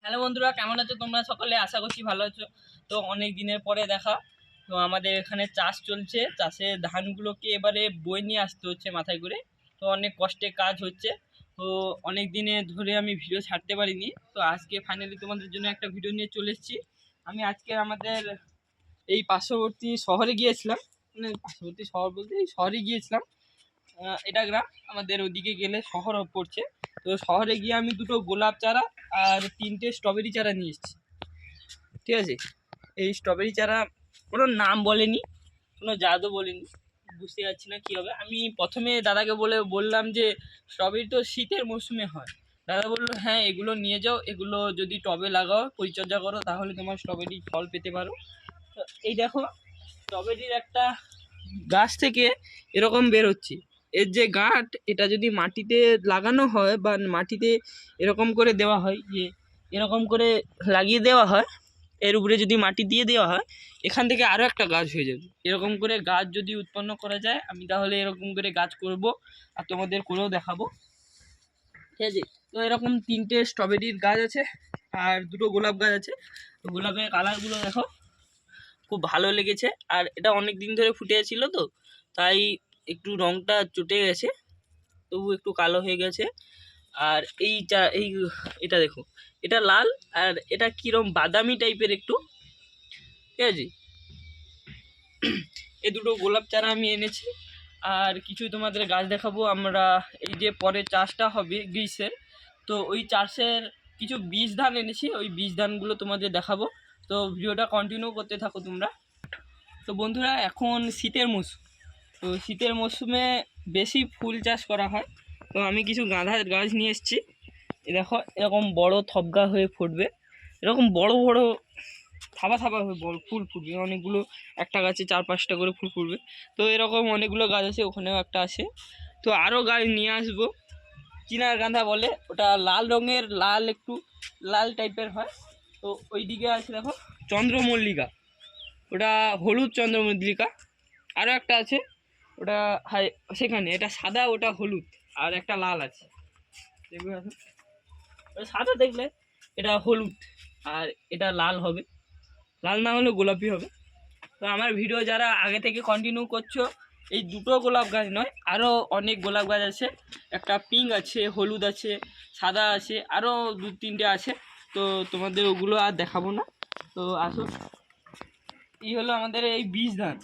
Hello বন্ধুরা, কেমন আছো তোমরা? সকলে আশা করছি ভালো আছো। তো অনেক দিনের পরে দেখা। তো আমাদের এখানে চাষ চলছে, চাষে ধানগুলোকে এবারে বয়ে নিয়ে আসতে হচ্ছে মাথায় করে। তো অনেক কষ্টে কাজ হচ্ছে। তো অনেক দিনে ধরে আমি ভিডিও ছাড়তে পারিনি, তো আজকে ফাইনালি তোমাদের জন্য একটা ভিডিও নিয়ে চলে এসেছি। আমি আজকে আমাদের এই পার্শ্ববর্তী শহরে গিয়েছিলাম, মানে পার্শ্ববর্তী শহর বলতে এই শহরে গিয়েছিলাম। এটা গ্রাম, আমাদের ওদিকে গেলে শহর পড়ছে। তো শহরে গিয়ে আমি দুটো গোলাপ চারা আর তিনটে স্ট্রবেরি চারা নিয়ে এসেছি। ঠিক আছে, এই স্ট্রবেরি চারা কোনো নাম বলেনি, কোনো জাদু বলেনি, বুঝতে পারছি না কী হবে। আমি প্রথমে দাদাকে বললাম যে স্ট্রবেরি তো শীতের মরশুমে হয়। দাদা বললো হ্যাঁ, এগুলো নিয়ে যাও, এগুলো যদি টবে লাগাও, পরিচর্যা করো, তাহলে তোমার স্ট্রবেরি ফল পেতে পারো। তো এই দেখো, স্ট্রবেরির একটা গাছ থেকে এরকম বের হচ্ছে। এর যে গাঁট, এটা যদি মাটিতে লাগানো হয় বা মাটিতে এরকম করে দেওয়া হয়, যে এরকম করে লাগিয়ে দেওয়া হয়, এর উপরে যদি মাটি দিয়ে দেওয়া হয়, এখান থেকে আরও একটা গাছ হয়ে যাবে। এরকম করে গাছ যদি উৎপন্ন করা যায়, আমি তাহলে এরকম করে গাছ করব আর তোমাদের করেও দেখাবো। ঠিক আছে, তো এরকম তিনটে স্ট্রবেরির গাছ আছে আর দুটো গোলাপ গাছ আছে। তো গোলাপের কালারগুলো দেখো, খুব ভালো লেগেছে। আর এটা অনেক দিন ধরে ফুটে ছিল, তো তাই একটু রঙটা চটে গেছে, তবু একটু কালো হয়ে গেছে। আর এই এটা দেখো, এটা লাল আর এটা কিরম বাদামি টাইপের একটু। ঠিক আছে, এই দুটো গোলাপ চারা আমি এনেছি। আর কিছু তোমাদের গাছ দেখাবো আমরা। এই যে পরে চাষটা হবে গ্রীষ্মের, তো ওই চাষের কিছু বীজ ধান এনেছি, ওই বীজ ধানগুলো তোমাদের দেখাবো। তো ভিডিওটা কন্টিনিউ করতে থাকো তোমরা। তো বন্ধুরা, এখন শীতের মৌসুম, তো শীতের মরশুমে বেশি ফুল চাষ করা হয়। তো আমি কিছু গাঁদার গাছ নিয়ে এসেছি। দেখো, এরকম বড় থবগা হয়ে ফুটবে, এরকম বড় বড় থাবা থাবা হয়ে বড় ফুল ফুটবে অনেকগুলো। একটা গাছে 4-5টা করে ফুল ফুটবে। তো এরকম অনেকগুলো গাছ আছে, ওখানেও একটা আছে। তো আরও গাছ নিয়ে আসবো। চিনার গাঁদা বলে ওটা, লাল রঙের, লাল একটু লাল টাইপের হয়। তো ওই দিকে আছে দেখো চন্দ্রমল্লিকা, ওটা হলুদ চন্দ্রমল্লিকা। আরও একটা আছে, ওটা হাই সেখানে, এটা সাদা, ওটা হলুদ, আর একটা লাল আছে। দেখবে এখন, ওটা সাদা দেখলে এটা হলুদ, আর এটা লাল হবে, লাল না হলে গোলাপি হবে। তো আমার ভিডিও যারা আগে থেকে কন্টিনিউ করছো, এই দুটো গোলাপ গাছ নয়, আরও অনেক গোলাপ গাছ আছে। একটা পিঙ্ক আছে, হলুদ আছে, সাদা আছে, আরও 2-3টে আছে। তো তোমাদের ওগুলো আর দেখাবো না। তো আসো, এই হলো আমাদের এই বীজ ধান।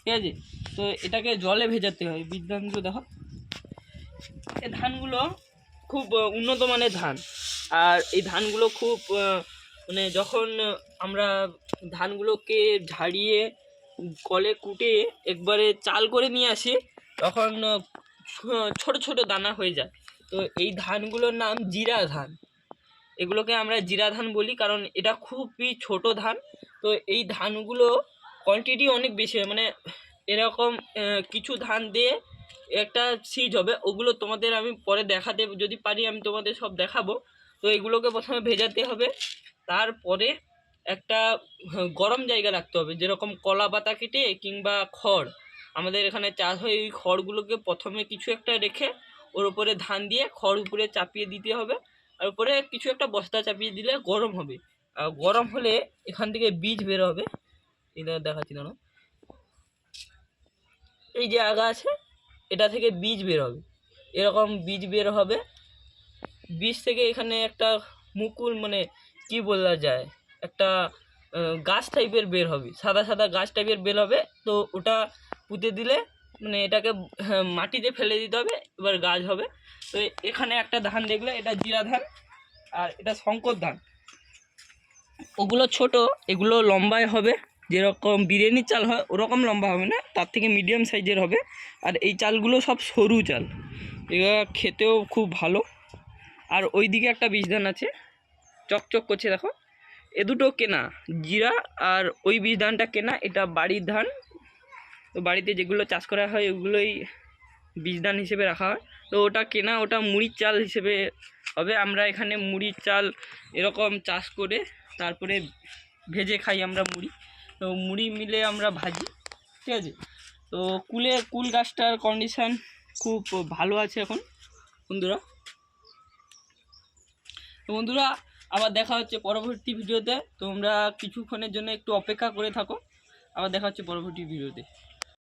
ঠিক আছে, তো এটাকে জলে ভেজাতে হয় বীজ ধানগুলো। দেখো, এই ধানগুলো খুব উন্নত মানের ধান। আর এই ধানগুলো খুব মানে যখন আমরা ধানগুলোকে ঝাড়িয়ে কলে কুটে একবারে চাল করে নিয়ে আসি, তখন ছোট ছোট দানা হয়ে যায়। তো এই ধানগুলোর নাম জিরা ধান। এগুলোকে আমরা জিরা ধান বলি, কারণ এটা খুবই ছোট ধান। তো এই ধানগুলো কোয়ান্টিটি অনেক বেশি হয়, মানে এরকম কিছু ধান দিয়ে একটা সিজ হবে। ওগুলো তোমাদের আমি পরে দেখাতে যদি পারি, আমি তোমাদের সব দেখাবো। তো এগুলোকে প্রথমে ভেজাতে হবে, তারপরে একটা গরম জায়গা রাখতে হবে, যেরকম কলা পাতা কেটে কিংবা খড় আমাদের এখানে চাষ হয়, ওই খড়গুলোকে প্রথমে কিছু একটা রেখে ওর উপরে ধান দিয়ে খড় উপরে চাপিয়ে দিতে হবে। আর উপরে কিছু একটা বস্তা চাপিয়ে দিলে গরম হবে। আর গরম হলে এখান থেকে বীজ বের হবে। এটা দেখাচ্ছি না, এই যে আগা আছে, এটা থেকে বীজ বের হবে, এরকম বীজ বের হবে। বীজ থেকে এখানে একটা মুকুল, মানে কি বলা যায়, একটা গাছ টাইপের বের হবে, সাদা সাদা গাছ টাইপের বের হবে। তো ওটা পুঁতে দিলে, মানে এটাকে মাটিতে ফেলে দিতে হবে, এবার গাছ হবে। তো এখানে একটা ধান দেখলে, এটা জিরা ধান, আর এটা শঙ্কর ধান। ওগুলো ছোট, এগুলো লম্বায় হবে, যেরকম বিরিয়ানি চাল হয় ওরকম লম্বা হবে না, তার থেকে মিডিয়াম সাইজের হবে। আর এই চালগুলো সব সরু চাল, এগুলো খেতেও খুব ভালো। আর ওই দিকে একটা বীজ ধান আছে, চকচক করছে দেখো, এ দুটো কেনা জিরা, আর ওই বীজ ধানটা কেনা, এটা বাড়ির ধান। তো বাড়িতে যেগুলো চাষ করা হয় ওগুলোই বীজ ধান হিসেবে রাখা হয়। তো ওটা কেনা, ওটা মুড়ির চাল হিসেবে হবে। আমরা এখানে মুড়ির চাল এরকম চাষ করে তারপরে ভেজে খাই আমরা মুড়ি। তো মুড়ি মিলে আমরা ভাজি। ঠিক আছে, তো কুল গাছটার কন্ডিশান খুব ভালো আছে এখন বন্ধুরা। তো বন্ধুরা, আবার দেখা হচ্ছে পরবর্তী ভিডিওতে। তোমরা কিছুক্ষণের জন্য একটু অপেক্ষা করে থাকো, আবার দেখা হচ্ছে পরবর্তী ভিডিওতে।